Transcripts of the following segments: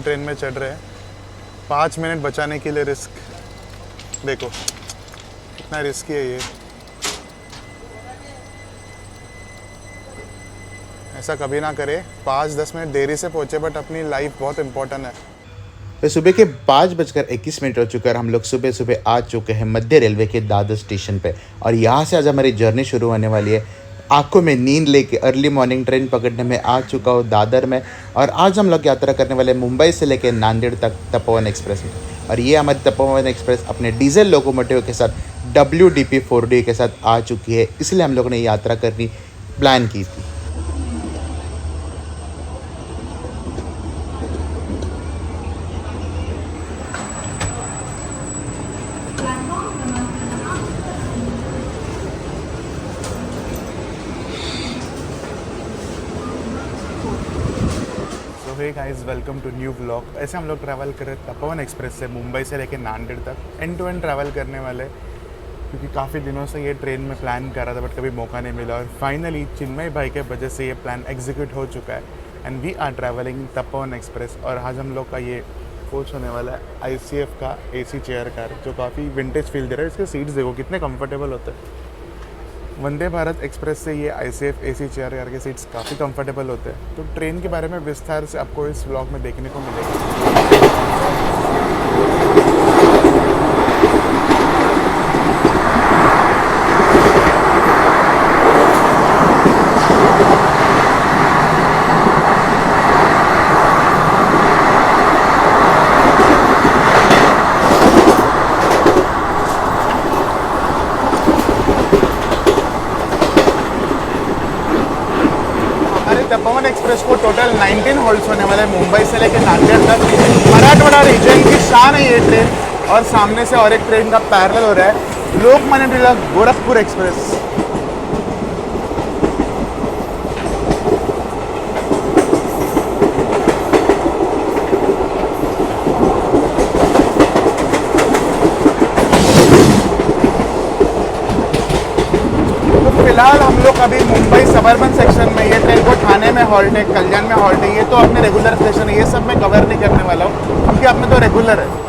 Train में चढ़ रहे हैं, 5 मिनट बचाने के लिए रिस्क। देखो कितना रिस्की है ये। ऐसा कभी ना करे, 5-10 मिनट देरी से पहुंचे, बट अपनी लाइफ बहुत इंपॉर्टेंट है। तो सुबह के 5:21 हो चुका है। हम लोग सुबह सुबह आ चुके हैं मध्य रेलवे के दादर स्टेशन पे, और यहाँ से आज हमारी जर्नी शुरू होने वाली है। आंखों में नींद लेके अर्ली मॉर्निंग ट्रेन पकड़ने में आ चुका हूँ दादर में, और आज हम लोग यात्रा करने वाले मुंबई से लेकर नांदेड़ तक तपोवन एक्सप्रेस में। और ये हमारी तपोवन एक्सप्रेस अपने डीजल लोकोमोटिव के साथ WDP 4D के साथ आ चुकी है, इसलिए हम लोगों ने यात्रा करनी प्लान की थी। Hey guys, welcome to new blog. ऐसे हम लोग ट्रैवल कर रहे तपोवन एक्सप्रेस से मुंबई से लेकर नांदेड़ तक, एंड टू एंड ट्रैवल करने वाले, क्योंकि काफ़ी दिनों से ये ट्रेन में प्लान कर रहा था बट कभी मौका नहीं मिला। और फाइनली चिन्मय भाई के वजह से ये प्लान एग्जीक्यूट हो चुका है, and we are travelling Tapovan express. और आज हम लोग का ये कोच होने वाला है ICF का AC चेयर कार, जो काफ़ी विंटेज फील दे रहा है। इसके सीट्स देखो कितने कंफर्टेबल होते हैं। वंदे भारत एक्सप्रेस से ये ICF AC चेयर कार के सीट्स काफ़ी कंफर्टेबल होते हैं। तो ट्रेन के बारे में विस्तार से आपको इस व्लॉग में देखने को मिलेगा। तपोवन एक्सप्रेस को टोटल 19 हॉल्ट्स होने वाले, मुंबई से लेकर नांदेड़ तक। मराठवाड़ा रीजन की शान है ये ट्रेन। और सामने से और एक ट्रेन का पैरेलल हो रहा है, लोकमान्य तिलक गोरखपुर एक्सप्रेस। फिलहाल हम लोग अभी मुंबई सबर्बन सेक्शन में, ये ट्रेन को ठाणे में हॉल्ट है, कल्याण में हॉल्ट है। ये तो अपने रेगुलर स्टेशन है, ये सब मैं कवर नहीं करने वाला हूँ क्योंकि आप में तो रेगुलर है।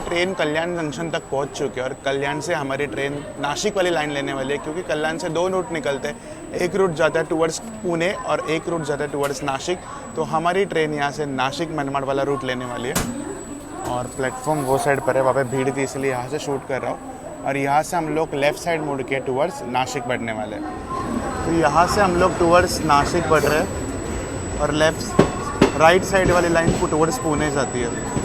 ट्रेन कल्याण जंक्शन तक पहुंच चुकी है, और कल्याण से हमारी ट्रेन नासिक वाली लाइन लेने वाली है, क्योंकि कल्याण से 2 रूट निकलते हैं। एक रूट जाता है टुवर्ड्स पुणे और एक रूट जाता है टुवर्ड्स नासिक। तो हमारी ट्रेन यहाँ से नासिक मनमाड़ वाला रूट लेने वाली है। और प्लेटफॉर्म वो साइड पर है, वहाँ पे भीड़ थी इसलिए यहाँ से शूट कर रहा हूँ। और यहाँ से हम लोग लेफ़्ट साइड मुड़ के टुवर्ड्स नासिक बढ़ने वाले हैं। तो यहाँ से हम लोग टुवर्ड्स नासिक बढ़ रहे हैं, और राइट साइड वाली लाइन टुवर्ड्स पुणे जाती है।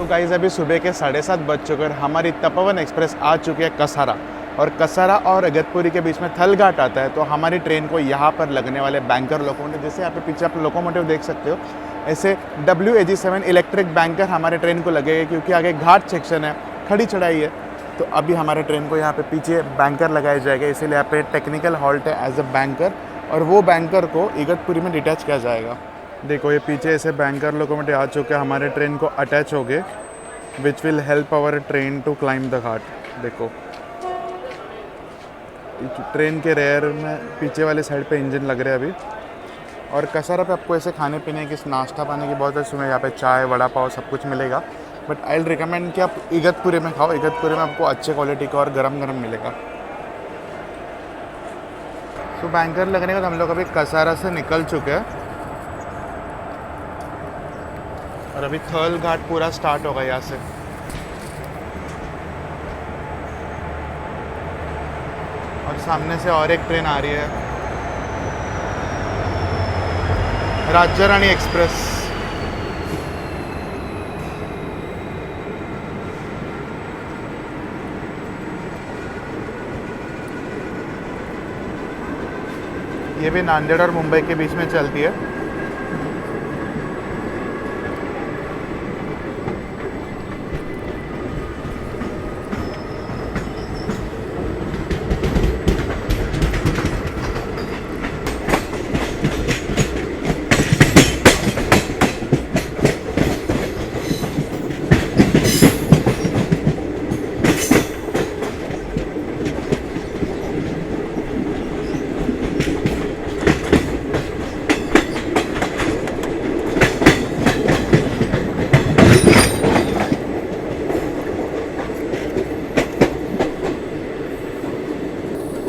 तो गाइस अभी सुबह के 7:30 बज चुके और हमारी तपोवन एक्सप्रेस आ चुकी है कसारा। और कसारा और इगतपुरी के बीच में थलघाट आता है, तो हमारी ट्रेन को यहाँ पर लगने वाले बैंकर लोकोमोटिव, जैसे यहाँ पे पीछे आप लोकोमोटिव देख सकते हो, ऐसे WAG7 इलेक्ट्रिक बैंकर हमारे ट्रेन को लगेगा, क्योंकि आगे घाट सेक्शन है, खड़ी चढ़ाई है। तो अभी हमारे ट्रेन को यहाँ पे पीछे बैंकर लगाए जाएगा, इसीलिए यहाँ पे टेक्निकल हॉल्ट है एज अ बैंकर, और वो बैंकर को इगतपुरी में डिटैच किया जाएगा। देखो ये पीछे ऐसे बैंकर लोकोमोटिव आ चुके हैं, हमारे ट्रेन को अटैच हो गए, which will help our train to climb the ghat. देखो ट्रेन के रेयर में पीछे वाले साइड पे इंजन लग रहे हैं अभी। और कसारा पे आपको ऐसे खाने पीने की, नाश्ता पाने की बहुत अच्छी, यहाँ पे चाय वड़ा पाव सब कुछ मिलेगा, बट आई विल रिकमेंड कि आप इगतपुरी में खाओ। इगतपुरी में आपको अच्छे क्वालिटी का और गरम गरम मिलेगा। तो बैंकर लगने के बाद हम लोग अभी कसारा से निकल चुके हैं और अभी थल घाट पूरा स्टार्ट होगा यहाँ से। और सामने से और एक ट्रेन आ रही है, राज्य रानी एक्सप्रेस। ये भी नांदेड़ और मुंबई के बीच में चलती है।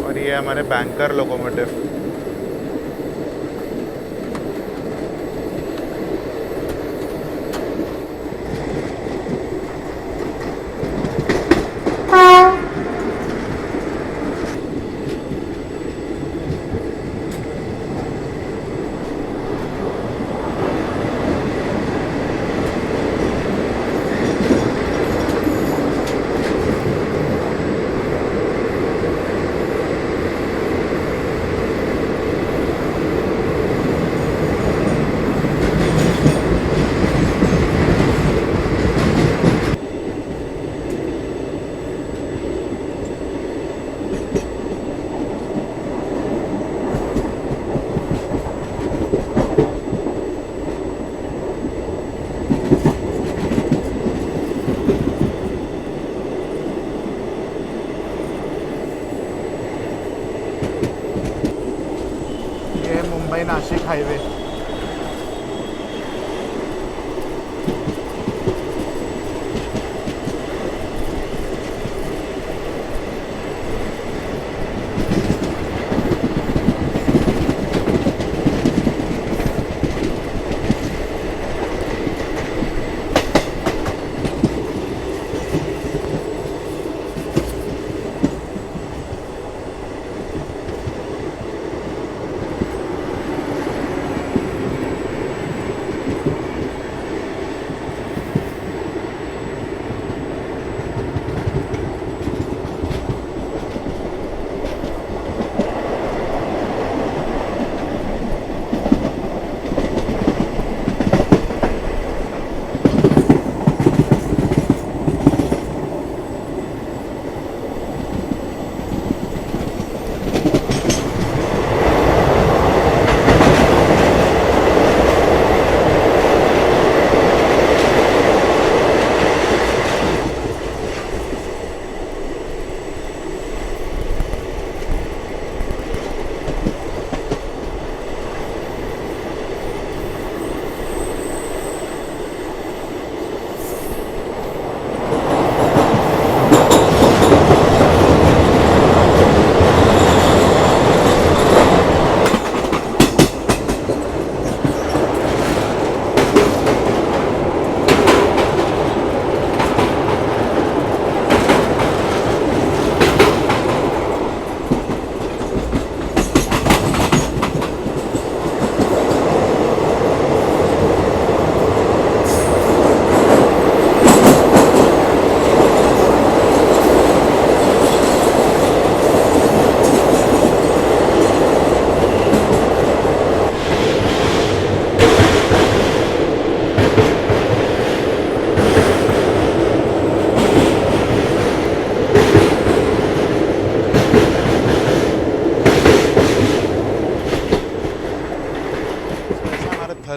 और ये हमारे बैंकर लोकोमोटिव।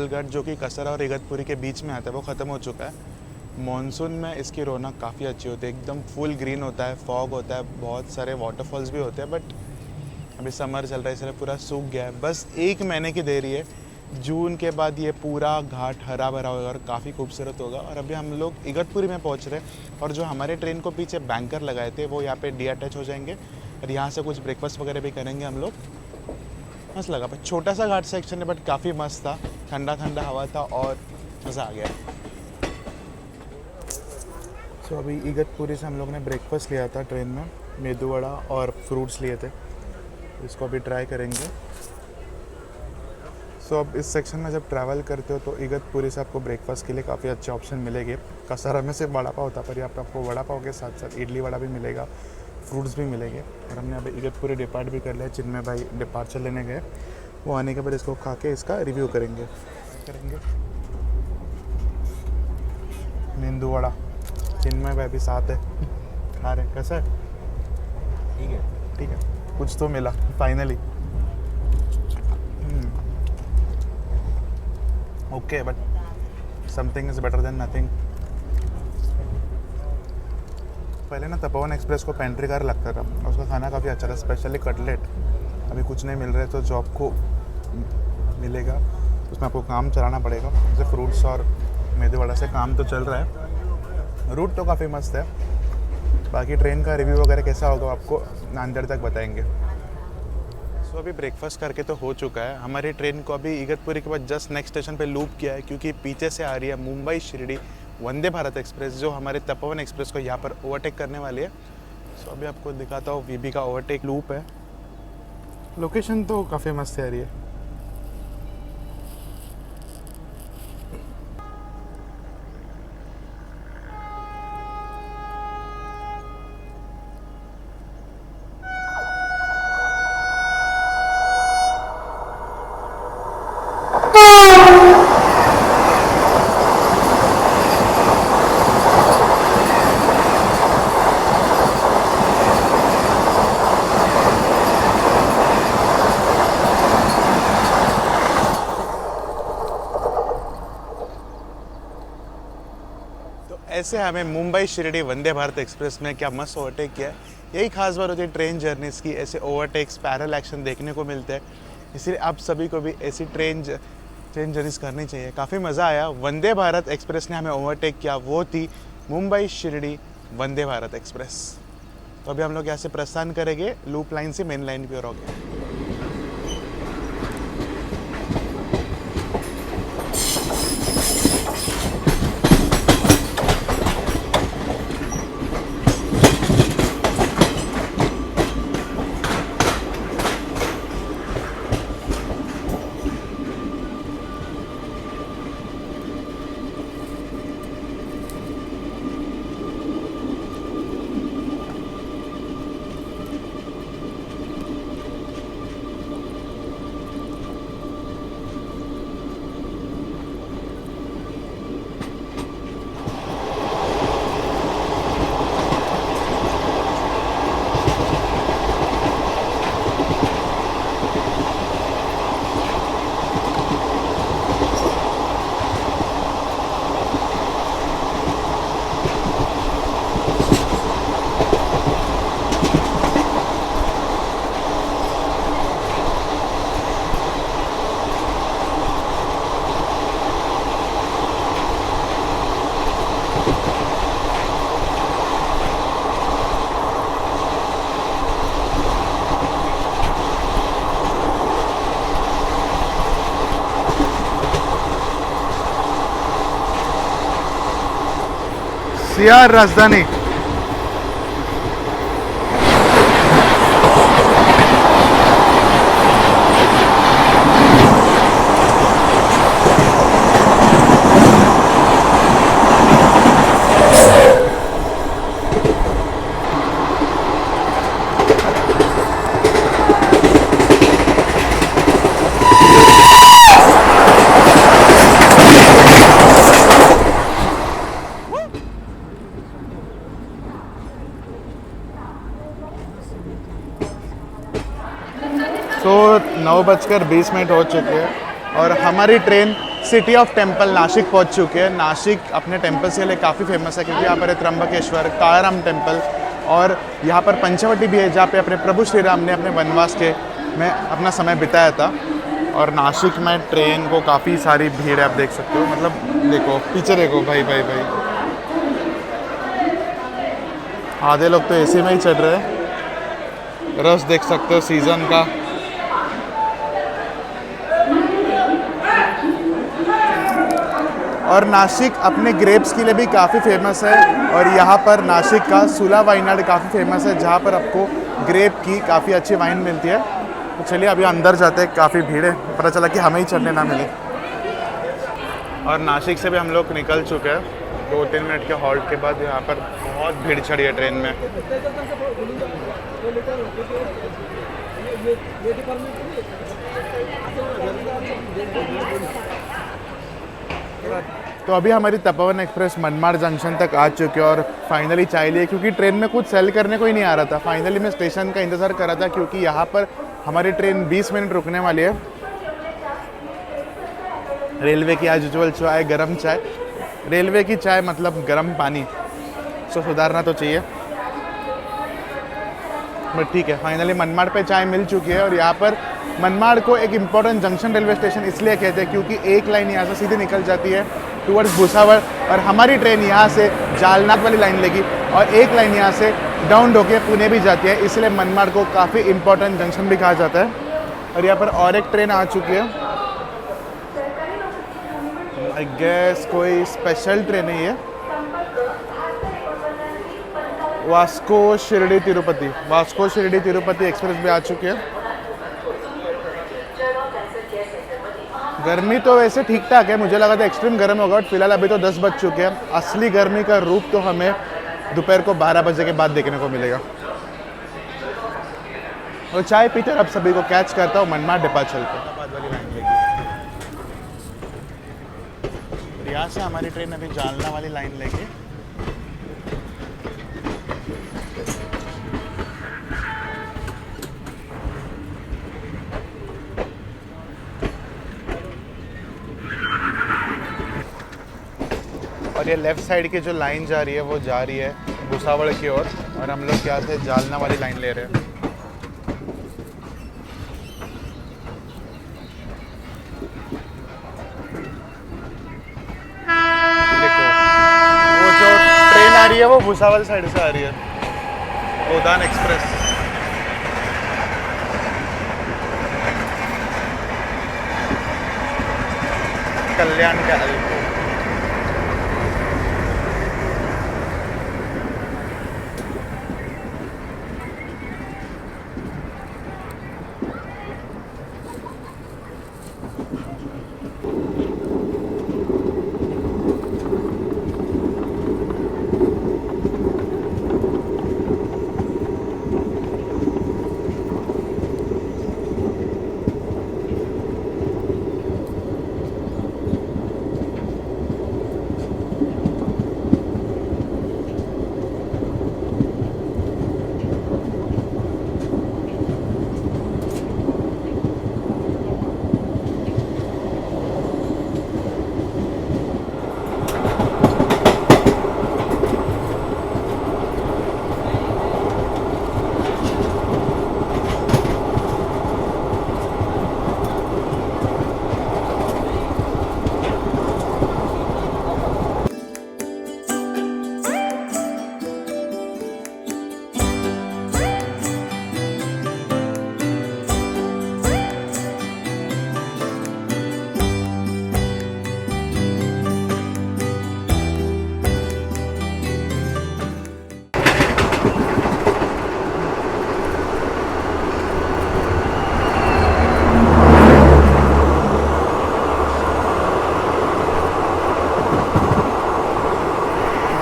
नारंगल घाट जो कि कसरा और इगतपुरी के बीच में आता है वो ख़त्म हो चुका है। मॉनसून में इसकी रौनक काफ़ी अच्छी होती है, एकदम फुल ग्रीन होता है, फॉग होता है, बहुत सारे वाटरफॉल्स भी होते हैं। बट अभी समर चल रहा है इसलिए पूरा सूख गया है। बस 1 महीने की देरी है, जून के बाद ये पूरा घाट हरा भरा होगा और काफ़ी खूबसूरत होगा। और अभी हम लोग इगतपुरी में पहुंच रहे हैं और जो हमारे ट्रेन को पीछे बैंकर लगाए थे वो यहाँ पे डी अटैच हो जाएंगे और यहाँ से कुछ ब्रेकफास्ट वगैरह भी करेंगे हम लोग। मस्त लगा, पर छोटा सा घाट सेक्शन है बट काफ़ी मस्त था, ठंडा ठंडा हवा था और मज़ा आ गया। सो अभी इगतपुरी से हम लोग ने ब्रेकफास्ट लिया था ट्रेन में, मेदू वड़ा और फ्रूट्स लिए थे, इसको अभी ट्राई करेंगे। सो अब इस सेक्शन में जब ट्रैवल करते हो तो इगतपुरी से आपको ब्रेकफास्ट के लिए काफ़ी अच्छे ऑप्शन मिलेंगे। कसारा में सिर्फ वड़ा पाव था, पर यहाँ पे आपको वड़ा पाव के साथ साथ इडली वड़ा भी मिलेगा, फ्रूट्स भी मिलेंगे। और हमने अभी इगतपुरी डिपार्ट भी कर लिया, चिन्मय भाई डिपार्चर लेने गए, वो आने के बाद इसको खा के इसका रिव्यू करेंगे। मेंदू वड़ा, चिन्मय भाई भी साथ है, खा रहे। कैसा है? ठीक है, कुछ तो मिला finally. Okay, but something is better than nothing. पहले ना तपोवन एक्सप्रेस को पेंट्री कार लगता था और उसका खाना काफ़ी अच्छा था, स्पेशली कटलेट। अभी कुछ नहीं मिल रहे तो जो आपको मिलेगा उसमें आपको काम चलाना पड़ेगा। जैसे फ्रूट्स और मेदू वड़ा से काम तो चल रहा है। रूट तो काफ़ी मस्त है, बाकी ट्रेन का रिव्यू वगैरह कैसा होगा आपको नांदेड़ तक बताएंगे। सो अभी ब्रेकफास्ट करके तो हो चुका है। हमारी ट्रेन को अभी इगतपुरी के बाद जस्ट नेक्स्ट स्टेशन पे लूप किया है, क्योंकि पीछे से आ रही है मुंबई शिरडी वंदे भारत एक्सप्रेस, जो हमारे तपोवन एक्सप्रेस को यहाँ पर ओवरटेक करने वाली है। सो अभी आपको दिखाता हूँ, वीबी का ओवरटेक लूप है। लोकेशन तो काफ़ी मस्त है ये। ऐसे हमें मुंबई शिरडी वंदे भारत एक्सप्रेस में क्या मस्त ओवरटेक किया है। यही खास बात होती है ट्रेन जर्नीज़ की, ऐसे ओवरटेक्स पैरल एक्शन देखने को मिलते हैं। इसलिए आप सभी को भी ऐसी ट्रेन जर्नीज़ करनी चाहिए। काफ़ी मज़ा आया। वंदे भारत एक्सप्रेस ने हमें ओवरटेक किया, वो थी मुंबई शिरडी वंदे भारत एक्सप्रेस। तो अभी हम लोग यहाँ से प्रस्थान करेंगे लूप लाइन से मेन लाइन की ओर होंगे। सियार राजधानी। तो 9:20 हो चुके हैं और हमारी train city of temple Nashik पहुंच चुके हैं। नासिक अपने टेम्पल्स के लिए काफ़ी फेमस है क्योंकि यहाँ पर है त्र्यंबकेश्वर, कालाराम टेम्पल और यहाँ पर पंचवटी भी है जहाँ पे अपने प्रभु श्री राम ने अपने वनवास के में अपना समय बिताया था। और नासिक में ट्रेन को काफ़ी सारी भीड़ है, आप देख सकते हो। मतलब देखो पीछे देखो भाई भाई भाई, आधे लोग तो एसी में ही चढ़ रहे हैं। रश देख सकते हो सीज़न का। और नासिक अपने ग्रेप्स के लिए भी काफ़ी फेमस है और यहाँ पर नासिक का सुला वाइनाड काफ़ी फेमस है जहाँ पर आपको ग्रेप की काफ़ी अच्छी वाइन मिलती है। तो चलिए अभी अंदर जाते हैं, काफ़ी भीड़ है, पता चला कि हमें ही चढ़ने ना मिले। और नासिक से भी हम लोग निकल चुके हैं 2-3 मिनट के हॉल्ट के बाद। यहाँ पर बहुत भीड़ चढ़ी है ट्रेन में। तो अभी हमारी तपोवन एक्सप्रेस मनमाड़ जंक्शन तक आ चुकी है और फाइनली चाय लिए क्योंकि ट्रेन में कुछ सेल करने को ही नहीं आ रहा था। फाइनली मैं स्टेशन का इंतज़ार कर रहा था क्योंकि यहाँ पर हमारी ट्रेन 20 मिनट रुकने वाली है। रेलवे की एज यूजुअल चाय, गरम चाय। रेलवे की चाय मतलब गरम पानी, सो सुधारना तो चाहिए, बट ठीक है। फाइनली मनमाड़ पे चाय मिल चुकी है। और यहाँ पर मनमाड़ को एक इम्पॉर्टेंट जंक्शन रेलवे स्टेशन इसलिए कहते हैं क्योंकि एक लाइन यहाँ से सीधे निकल जाती है टूवर्ड्स भुसावल और हमारी ट्रेन यहाँ से जालनाथ वाली लाइन लेगी और एक लाइन यहाँ से डाउन होके पुणे भी जाती है, इसलिए मनमाड़ को काफ़ी इम्पोर्टेंट जंक्शन भी कहा जाता है। और यहाँ पर और एक ट्रेन आ चुकी है, आई गेस कोई स्पेशल ट्रेन है ये, Vasco Shirdi Tirupati. Vasco Shirdi Tirupati express भी आ चुकी है। गर्मी तो वैसे ठीक ठाक है, मुझे लगा था एक्सट्रीम गर्म होगा, बट फिलहाल अभी तो 10 बज चुके हैं। असली गर्मी का रूप तो हमें दोपहर को 12 बजे के बाद देखने को मिलेगा। और चाय पीते अब सभी को कैच करता हूँ मनमाड़ डिपार्चर पे। यहाँ से हमारी ट्रेन अभी जालना वाली लाइन लेके और ये लेफ्ट साइड की जो लाइन जा रही है वो जा रही है भुसावल की ओर और हम लोग यहाँ से जालना वाली लाइन ले रहे हैं। देखो वो जो ट्रेन आ रही है वो भुसावल साइड से आ रही है, गोदान एक्सप्रेस। कल्याण का अल्पो।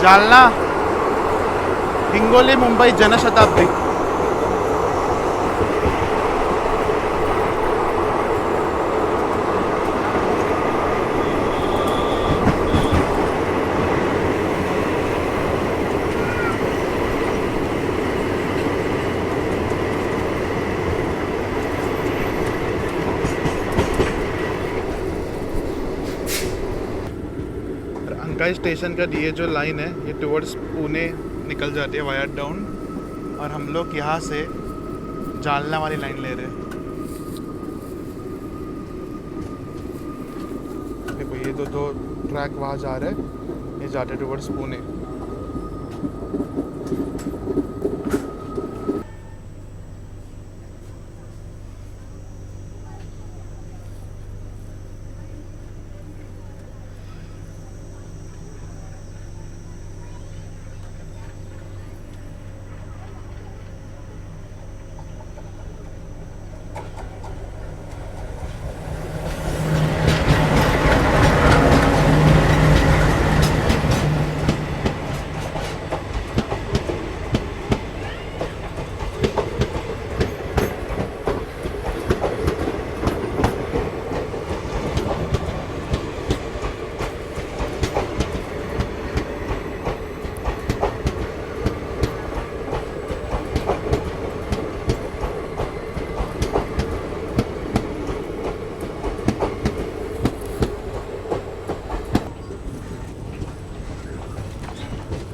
जालना हिंगोली मुंबई जनशताब्दी। गाइस स्टेशन का ये जो लाइन है ये टुवर्ड्स पुणे निकल जाती है वाया डाउन, और हम लोग यहाँ से जालना वाली लाइन ले रहे हैं। देखो ये दो ट्रैक वहाँ जा रहे हैं, ये जाते टुवर्ड्स पुणे।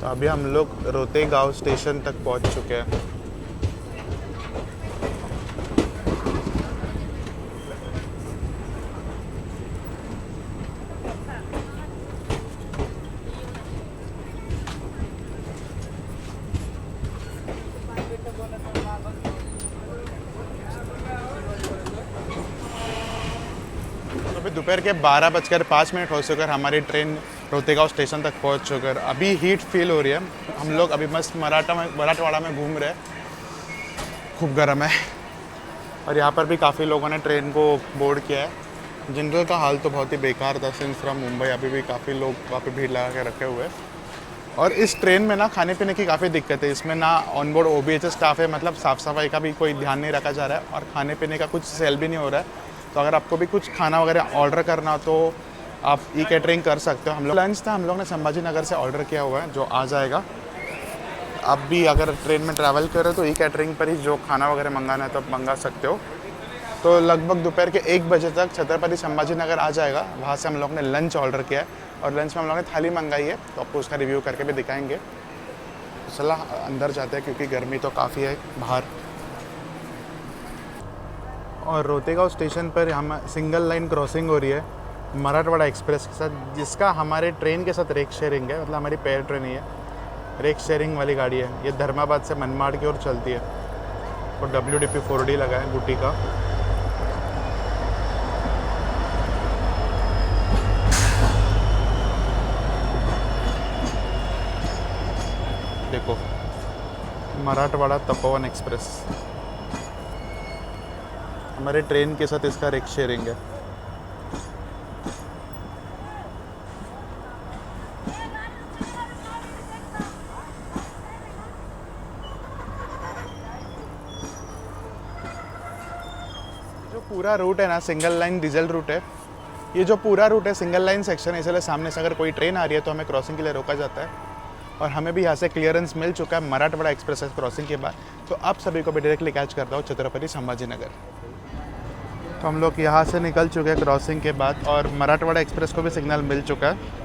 तो अभी हम लोग रोतेगांव स्टेशन तक पहुंच चुके हैं। अभी दोपहर के 12:05 हो चुके, हमारी ट्रेन रोतेगांव स्टेशन तक पहुंच चुकर। अभी हीट फील हो रही है। हम लोग अभी मस्त मराठवाड़ा में घूम रहे हैं, खूब गर्म है। और यहाँ पर भी काफ़ी लोगों ने ट्रेन को बोर्ड किया है। जनरल का हाल तो बहुत ही बेकार था सिंस फ्रॉम मुंबई। अभी भी काफ़ी लोग वहाँ पे भीड़ लगा के रखे हुए हैं। और इस ट्रेन में ना खाने पीने की काफ़ी दिक्कत है। इसमें ना ऑन बोर्ड OBH स्टाफ है, मतलब साफ़ सफाई का भी कोई ध्यान नहीं रखा जा रहा है, और खाने पीने का कुछ सेल भी नहीं हो रहा है। तो अगर आपको भी कुछ खाना वगैरह ऑर्डर करना हो तो आप कैटरिंग कर सकते हो। हम लोग लंच था, हम लोग ने संभाजी नगर से ऑर्डर किया हुआ है, जो आ जाएगा। आप भी अगर ट्रेन में ट्रैवल कर रहे हो तो कैटरिंग पर ही जो खाना वगैरह मंगाना है तो आप मंगा सकते हो। तो लगभग दोपहर के 1 बजे तक छत्रपति संभाजी नगर आ जाएगा। वहाँ से हम लोग ने लंच ऑर्डर किया है, और लंच में हम लोग ने थाली मंगाई है, तो आपको उसका रिव्यू करके भी दिखाएंगे। तो चला अंदर जाते हैं, क्योंकि गर्मी तो काफ़ी है बाहर। और रोतेगांव स्टेशन पर हम सिंगल लाइन क्रॉसिंग हो रही है मराठवाड़ा एक्सप्रेस के साथ, जिसका हमारे ट्रेन के साथ रेक शेयरिंग है। मतलब हमारी पेयर ट्रेन ही है, रेक शेयरिंग वाली गाड़ी है। ये धर्माबाद से मनमाड़ की ओर चलती है, और WDP 4D लगा है गुटी का। देखो मराठवाड़ा तपोवन एक्सप्रेस हमारे ट्रेन के साथ इसका रेक शेयरिंग है। जो पूरा रूट है ना सिंगल लाइन डीजल रूट है। ये जो पूरा रूट है सिंगल लाइन सेक्शन है, इसलिए सामने से अगर कोई ट्रेन आ रही है तो हमें क्रॉसिंग के लिए रोका जाता है। और हमें भी यहाँ से क्लियरेंस मिल चुका है मराठवाड़ा एक्सप्रेस क्रॉसिंग के बाद। तो आप सभी को भी डायरेक्टली कैच करता हूँ छत्रपति संभाजी नगर। तो हम लोग यहाँ से निकल चुके हैं क्रॉसिंग के बाद, और मराठवाड़ा एक्सप्रेस को भी सिग्नल मिल चुका है।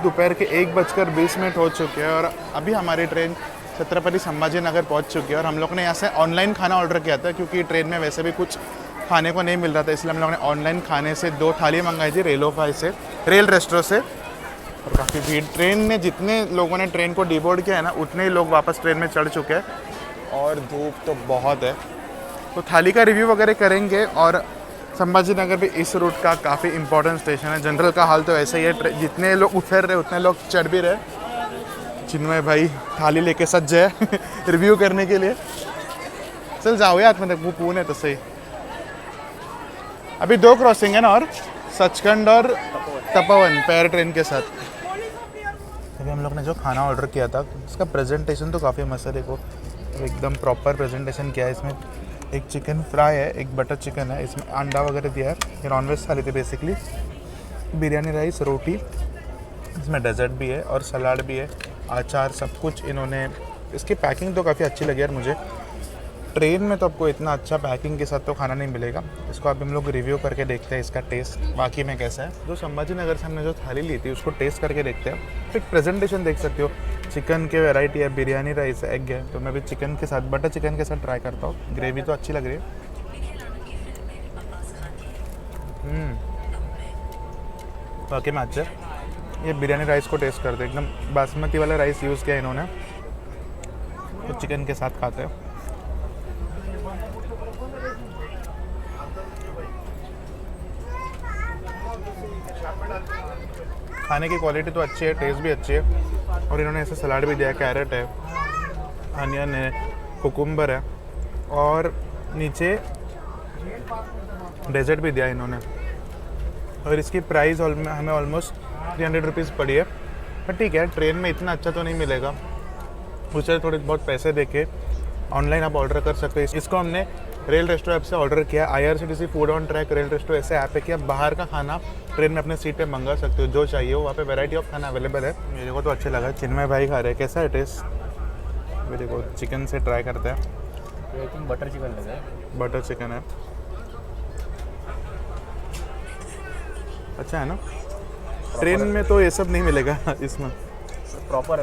दोपहर के 1:20 हो चुके हैं, और अभी हमारी ट्रेन छत्रपति संभाजी नगर पहुँच चुकी है। और हम लोग ने यहाँ से ऑनलाइन खाना ऑर्डर किया था, क्योंकि ट्रेन में वैसे भी कुछ खाने को नहीं मिल रहा था, इसलिए हम लोग ने ऑनलाइन खाने से 2 थाली मंगाई थी रेलोफाई से, रेल रेस्टोरेंट से। और काफ़ी भीड़, ट्रेन ने जितने लोगों ने ट्रेन को डिबोर्ड किया है ना, उतने ही लोग वापस ट्रेन में चढ़ चुके हैं, और धूप तो बहुत है। तो थाली का रिव्यू वगैरह करेंगे। और संभाजी नगर भी इस रूट का काफ़ी इंपॉर्टेंट स्टेशन है। जनरल का हाल तो ऐसा ही है, जितने लोग उतर रहे उतने लोग चढ़ भी रहे। चिन्मय भाई थाली लेके सज्ज है रिव्यू करने के लिए। चल जाऊया आतमध्ये, खूप ऊन आहे तसंही. अभी 2 क्रॉसिंग है ना, और सचखंड और तपोवन पैर ट्रेन के साथ. अभी हम लोग ने जो खाना ऑर्डर किया था उसका प्रेजेंटेशन तो काफ़ी मस्त है. देखो एकदम प्रॉपर प्रेजेंटेशन किया है. इसमें एक चिकन फ्राई है, एक बटर चिकन है, इसमें अंडा वगैरह दिया है. ये नॉनवेज थाली थी बेसिकली. बिरयानी राइस, रोटी, इसमें डेजर्ट भी है और सलाद भी है, अचार, सब कुछ इन्होंने. इसकी पैकिंग तो काफ़ी अच्छी लगी यार मुझे. ट्रेन में तो आपको इतना अच्छा पैकिंग के साथ तो खाना नहीं मिलेगा. इसको अब हम लोग रिव्यू करके देखते हैं इसका टेस्ट बाकी में कैसा है. जो संभाजी नगर से हमने जो थाली ली थी उसको टेस्ट करके देखते हैं. फिर प्रेजेंटेशन देख सकते हो, चिकन के वैरायटी है, बिरयानी राइस है, एग है. तो मैं भी चिकन के साथ, बटर चिकन के साथ ट्राई करता हूँ. ग्रेवी तो अच्छी लग रही है. बाकी में अच्छा. ये बिरयानी राइस को टेस्ट करते, एकदम बासमती वाला राइस यूज़ किया इन्होंने. तो चिकन के साथ खाते हैं. खाने की क्वालिटी तो अच्छी है, टेस्ट भी अच्छी है. और इन्होंने ऐसे सलाद भी दिया है, कैरेट है, अनियन है, कुकुम्बर है और नीचे डेजर्ट भी दिया है इन्होंने. और इसकी प्राइस हमें ऑलमोस्ट 300 रुपीज़ पड़ी है. पर ठीक है, ट्रेन में इतना अच्छा तो नहीं मिलेगा. उससे थोड़े बहुत पैसे देके ऑनलाइन आप ऑर्डर कर सकते हो. इसको हमने रेल रेस्टो ऐप से ऑर्डर किया. IRCTC food on track rail resto ऐसे ऐप है कि आप बाहर का खाना ट्रेन में अपने सीट पे मंगा सकते हो. जो चाहिए वो वहाँ पे वैरायटी ऑफ खाना अवेलेबल है. मेरे को तो अच्छे लगा. चिन्मय भाई खा रहे हैं, कैसा है टेस्ट? मेरे को चिकन से ट्राई करते हैं. आई थिंक बटर चिकन लगा है. बटर चिकन है, अच्छा है ना. ट्रेन में तो ये सब नहीं मिलेगा इसमें. प्रॉपर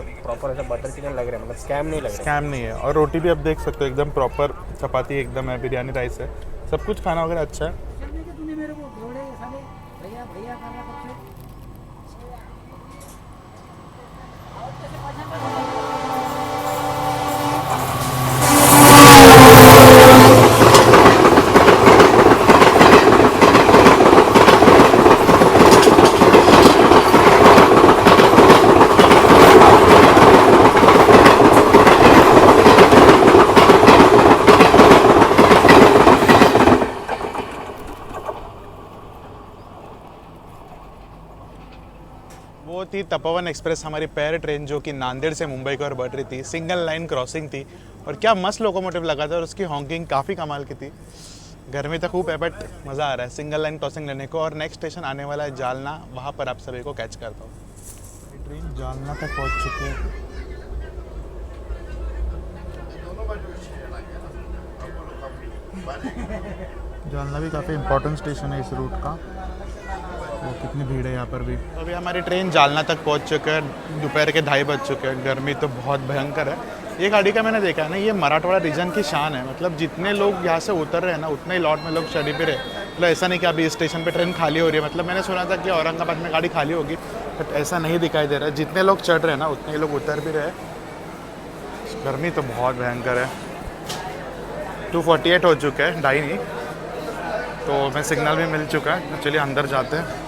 ऐसा बटर चिकन लग रहा है, मतलब स्कैम नहीं लग रहा है. स्कैम नहीं है. और रोटी भी आप देख सकते हो, एकदम प्रॉपर चपाती एकदम है, बिरयानी राइस है, सब कुछ खाना वगैरह अच्छा है. वो थी तपोवन एक्सप्रेस, हमारी पैर ट्रेन जो कि नांदेड़ से मुंबई की ओर बढ़ रही थी. सिंगल लाइन क्रॉसिंग थी और क्या मस्त लोकोमोटिव लगा था. और उसकी हॉकिंग काफ़ी कमाल की थी. गर्मी तो खूब है बट मज़ा आ रहा है सिंगल लाइन क्रॉसिंग लेने को. और नेक्स्ट स्टेशन आने वाला है जालना, वहाँ पर आप सभी को कैच करता हूँ. ट्रेन जालना तक पहुँच चुकी है. जालना भी काफ़ी इंपॉर्टेंट स्टेशन है इस रूट का. वो कितनी भीड़ है यहाँ पर भी. अभी हमारी ट्रेन जालना तक पहुँच चुका है. दोपहर के 2:30 बज चुके हैं. गर्मी तो बहुत भयंकर है. ये गाड़ी का मैंने देखा है ना, ये मराठवाड़ा रीजन की शान है. मतलब जितने लोग यहाँ से उतर रहे हैं ना, उतने ही लॉट में लोग चढ़ी भी रहे. मतलब ऐसा नहीं कि अभी इस स्टेशन पे ट्रेन खाली हो रही है. मतलब मैंने सुना था कि औरंगाबाद में गाड़ी खाली होगी, बट ऐसा नहीं दिखाई दे रहा है. जितने लोग चढ़ रहे हैं ना, उतने ही लोग उतर भी रहे. गर्मी तो बहुत भयंकर है. 2:48 हो चुका है, डाई नहीं तो मैं सिग्नल भी मिल चुका है. चलिए अंदर जाते हैं.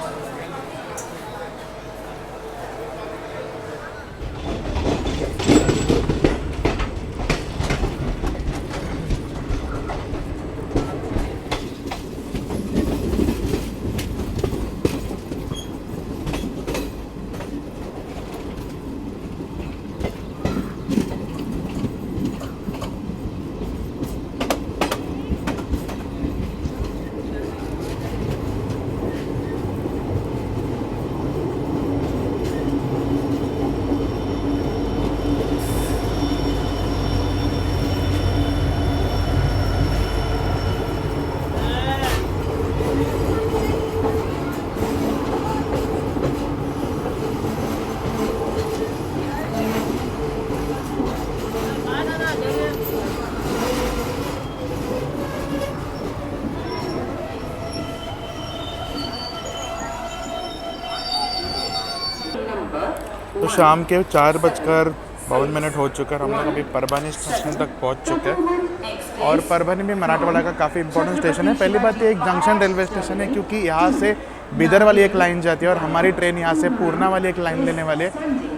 तो शाम के 4:52 हो चुका है. हम लोग अभी परभनी स्टेशन तक पहुंच चुके हैं. और परभनी में मराठवाड़ा का काफ़ी इंपॉर्टेंट स्टेशन है. पहली बात, ये एक जंक्शन रेलवे स्टेशन है क्योंकि यहाँ से बिदर वाली एक लाइन जाती है और हमारी ट्रेन यहाँ से पूर्णा वाली एक लाइन लेने वाले.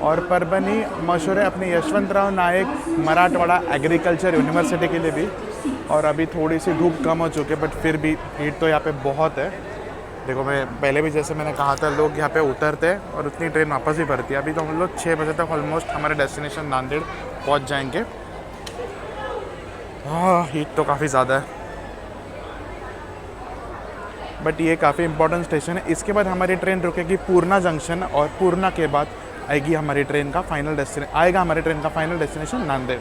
और परभनी मशहूर है अपने यशवंतराव नायक मराठवाड़ा एग्रीकल्चर यूनिवर्सिटी के लिए भी. और अभी थोड़ी सी धूप कम हो चुकी है, बट फिर भी हीट तो यहाँ पे बहुत है। देखो, मैं पहले भी जैसे मैंने कहा था, लोग यहाँ पे उतरते हैं और उतनी ट्रेन वापस ही भरती है। अभी तो हम लोग 6 बजे तक ऑलमोस्ट हमारे डेस्टिनेशन नांदेड़ पहुँच जाएंगे। हाँ, हीट तो काफ़ी ज़्यादा है, बट ये काफ़ी इंपॉर्टेंट स्टेशन है। इसके बाद हमारी ट्रेन रुकेगी पूर्णा जंक्शन, और पूर्णा के बाद आएगा हमारी ट्रेन का फाइनल डेस्टिनेशन नांदेड़।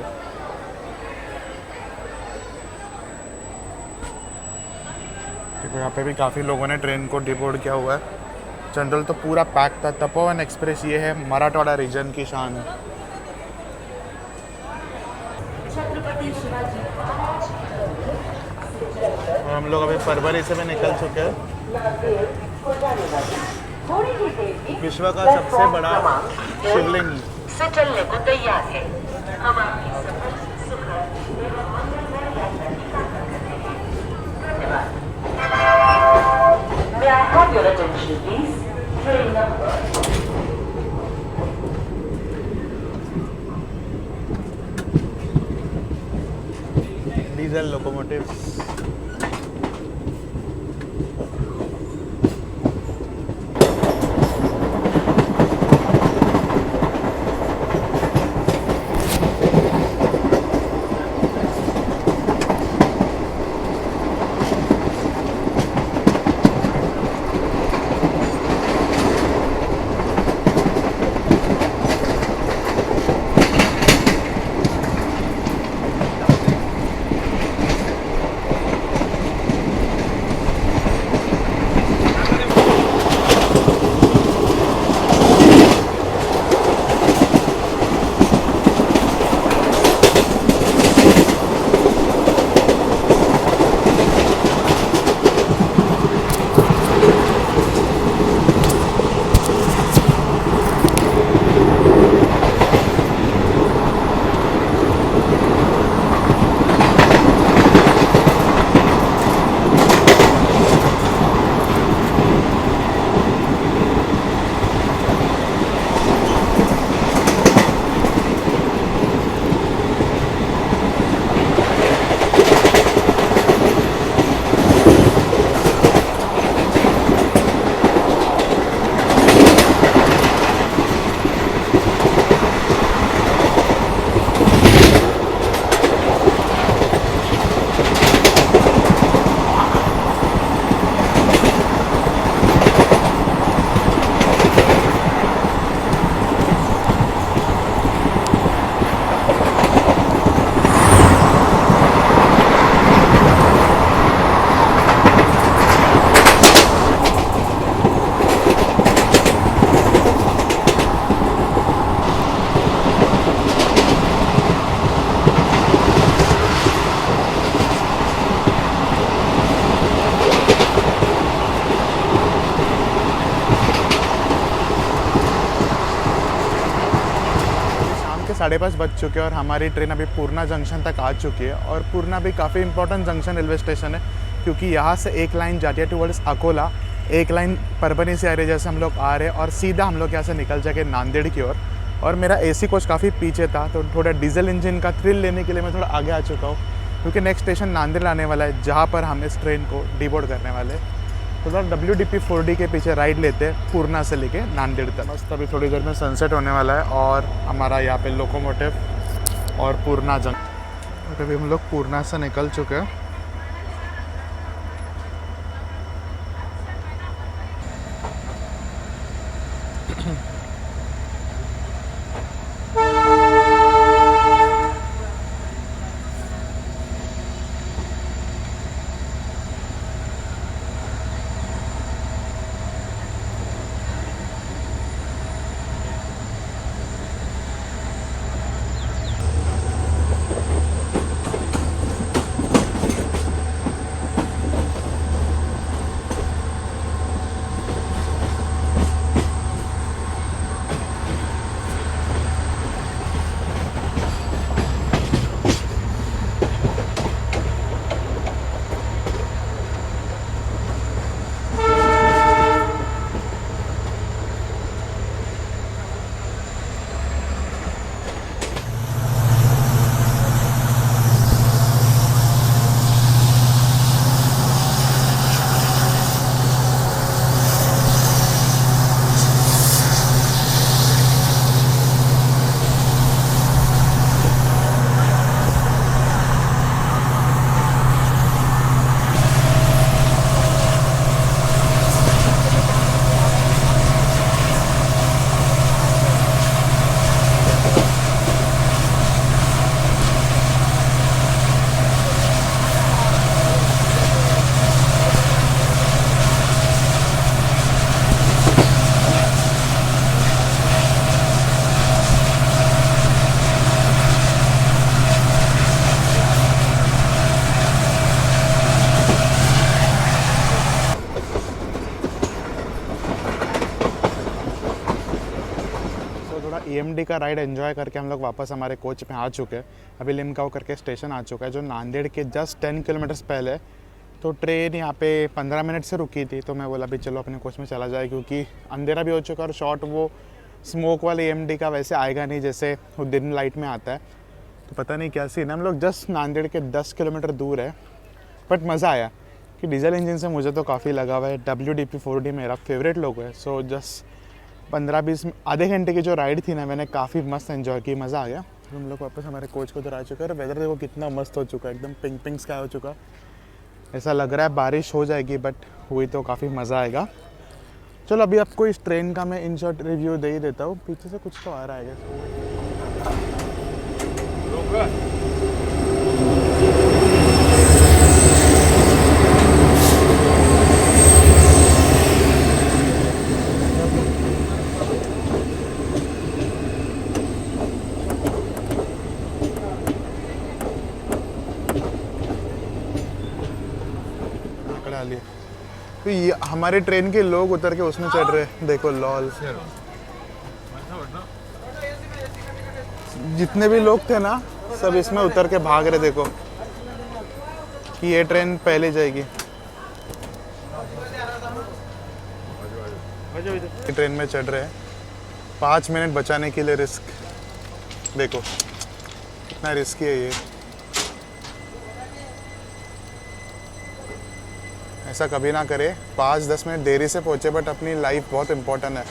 देखो, यहाँ पे भी काफ़ी लोगों ने ट्रेन को डिबोर्ड किया हुआ है। जनरल तो पूरा पैक था। तपोवन एक्सप्रेस ये है मराठवाड़ा रीजन की शान। और हम लोग अभी परवरी से भी निकल चुके हैं। विश्व का सबसे बड़ा शिवलिंग से चलने को तैयार है। हम आपकी May I have your attention, please? Train number. Diesel locomotive. के 5:30 बज चुके हैं और हमारी ट्रेन अभी पूर्णा जंक्शन तक आ चुकी है। और पूर्णा भी काफ़ी इंपॉर्टेंट जंक्शन रेलवे स्टेशन है, क्योंकि यहाँ से एक लाइन जाती है टुवर्ड्स अकोला, एक लाइन परभनी से आ रही है जैसे हम लोग आ रहे हैं, और सीधा हम लोग यहाँ से निकल जाएंगे नांदेड़ की ओर। और मेरा एसी कोच काफ़ी पीछे था, तो थोड़ा डीजल इंजन का थ्रिल लेने के लिए मैं थोड़ा आगे आ चुका हूँ, क्योंकि नेक्स्ट स्टेशन नांदेड़ आने वाला है, जहाँ पर हम इस ट्रेन को डिबोर्ड करने वाले हैं। तो थोड़ा WDP 4D के पीछे राइड लेते हैं पूर्णा से लेके नांदेड़ तक। मस्त अभी थोड़ी देर में सनसेट होने वाला है और हमारा यहाँ पे लोकोमोटिव और पूर्णा जंक्शन। अभी हम लोग पूर्णा से निकल चुके हैं। EMD का राइड एंजॉय करके हम लोग वापस हमारे कोच पे आ चुके हैं। अभी लिमगांव करके स्टेशन आ चुका है जो नांदेड़ के जस्ट 10 किलोमीटर्स पहले। तो ट्रेन यहाँ पे 15 मिनट से रुकी थी, तो मैं बोला अभी चलो अपने कोच में चला जाए, क्योंकि अंधेरा भी हो चुका है और शॉट वो स्मोक वाले EMD का वैसे आएगा नहीं जैसे वो दिन लाइट में आता है। तो पता नहीं क्या सीन है। हम लोग जस्ट नांदेड़ के 10 किलोमीटर दूर है, बट मज़ा आया कि डीजल इंजन से मुझे तो काफ़ी लगा हुआ है। WDP 4D मेरा फेवरेट लोगो है। सो जस्ट 15-20 आधे घंटे की जो राइड थी ना, मैंने काफ़ी मस्त एंजॉय की, मज़ा आ गया। हम लोग वापस हमारे कोच को उधर आ चुके हैं और वेदर देखो कितना मस्त हो चुका है, एकदम पिंक पिंक स्काई हो चुका। ऐसा लग रहा है बारिश हो जाएगी, बट हुई तो काफ़ी मज़ा आएगा। चलो अभी आपको इस ट्रेन का मैं इन शॉर्ट रिव्यू दे ही देता हूँ। पीछे से कुछ तो आ रहा है। तो ये हमारे ट्रेन के लोग उतर के उसमें चढ़ रहे हैं, देखो लॉल। जितने भी लोग थे ना सब इसमें उतर के भाग रहे, देखो कि ये ट्रेन पहले जाएगी। ट्रेन में चढ़ रहे हैं, 5 मिनट बचाने के लिए रिस्क, देखो कितना रिस्की है ये। ऐसा कभी ना करे, 5-10 मिनट देरी से पहुँचे, बट अपनी लाइफ बहुत इंपॉर्टेंट है।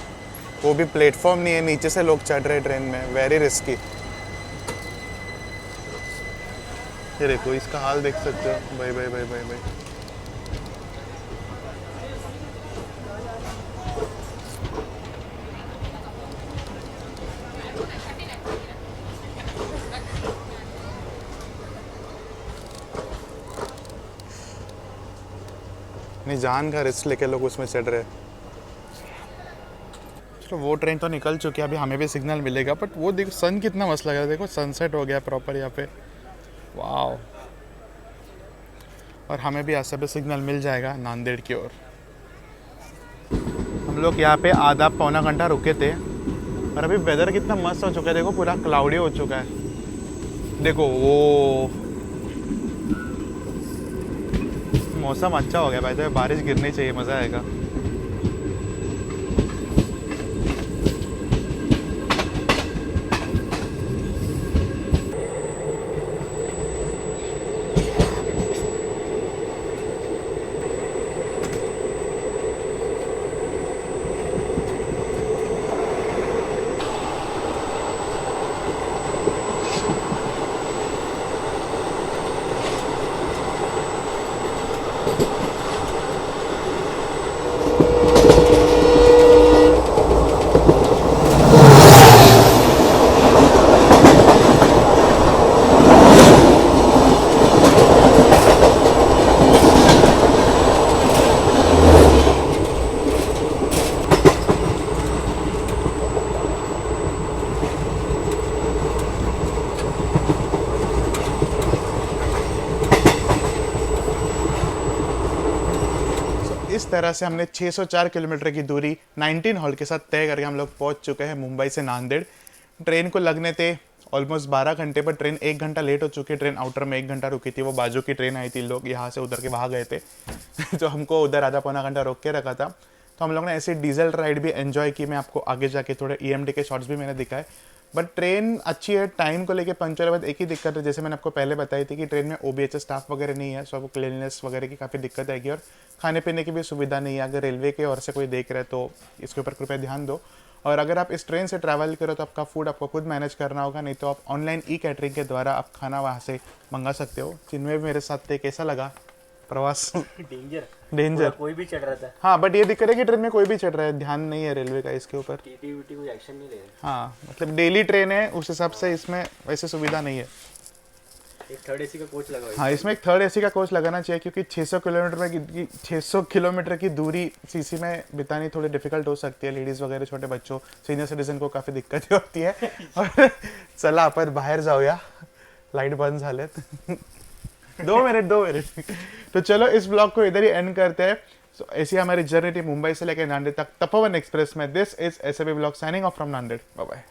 वो भी प्लेटफॉर्म नहीं है, नीचे से लोग चढ़ रहे ट्रेन में, वेरी रिस्की। ये देखो इसका हाल देख सकते हो, भाई भाई भाई भाई भाई। नहीं, जान का रिस्क लेके लोग उसमें चढ़ रहे हैं। चलो वो ट्रेन तो निकल चुकी है, अभी हमें भी सिग्नल मिलेगा। बट वो देखो सन कितना मस्त लग रहा है, देखो सनसेट हो गया प्रॉपर यहाँ पे, वाह। और हमें भी ऐसा भी सिग्नल मिल जाएगा नांदेड़ की ओर। हम लोग यहाँ पे आधा पौना घंटा रुके थे और अभी वेदर कितना मस्त हो चुका है, देखो पूरा क्लाउडी हो चुका है। देखो वो मौसम अच्छा हो गया भाई, तो बारिश गिरनी चाहिए, मज़ा आएगा। इस तरह से हमने 604 किलोमीटर की दूरी 19 हॉल के साथ तय करके हम लोग पहुंच चुके हैं मुंबई से नांदेड़। ट्रेन को लगने थे ऑलमोस्ट 12 घंटे, पर ट्रेन 1 घंटा लेट हो चुकी है। ट्रेन आउटर में 1 घंटा रुकी थी, वो बाजू की ट्रेन आई थी, लोग यहाँ से उतर के वहाँ गए थे तो हमको उधर आधा पौना घंटा रोक के रखा था। तो हम लोग ने ऐसे डीजल राइड भी एंजॉय की। मैं आपको आगे जाके थोड़े EMD के शॉट्स भी मैंने दिखाए। बट ट्रेन अच्छी है, टाइम को लेके पंचर है। बस एक ही दिक्कत है, जैसे मैंने आपको पहले बताई थी कि ट्रेन में OBH स्टाफ वगैरह नहीं है, सो आपको क्लीननेस वगैरह की काफ़ी दिक्कत आएगी और खाने पीने की भी सुविधा नहीं है। अगर रेलवे के ओर से कोई देख रहे हैं तो इसके ऊपर कृपया ध्यान दो। और अगर आप इस ट्रेन से ट्रैवल करो तो आपका फूड आपको खुद मैनेज करना होगा, नहीं तो आप ऑनलाइन कैटरिंग के द्वारा आप खाना वहाँ से मंगा सकते हो। जिनमें भी मेरे साथ थे, कैसा लगा प्रवास? डेंजर कोई भी चढ़ रहा था। हाँ, बट ये दिक्कत है कि ट्रेन में कोई भी चढ़ रहा है, ध्यान नहीं है रेलवे का इसके ऊपर। टीटी कोई एक्शन नहीं ले रहे। हाँ, मतलब डेली ट्रेन है, उस हिसाब से इसमें वैसे सुविधा नहीं है। एक थर्ड एसी का कोच लगा हुआ है। हाँ, इसमें एक थर्ड एसी का कोच लगाना चाहिए, क्योंकि 600 किलोमीटर की दूरी सीसी में बितानी थोड़ी डिफिकल्ट हो सकती है। लेडीज़ वगैरह, छोटे बच्चों, सीनियर सिटीजन को काफ़ी दिक्कत होती है और चला आपण बाहेर जाऊया, लाईट बंद झालेत 2 मिनट तो चलो इस ब्लॉग को इधर ही एंड करते हैं। सो ऐसी हमारी जर्नी थी मुंबई से लेकर नांदेड़ तक तपोवन एक्सप्रेस में। This is SAB blog signing off from Nanded. Bye bye.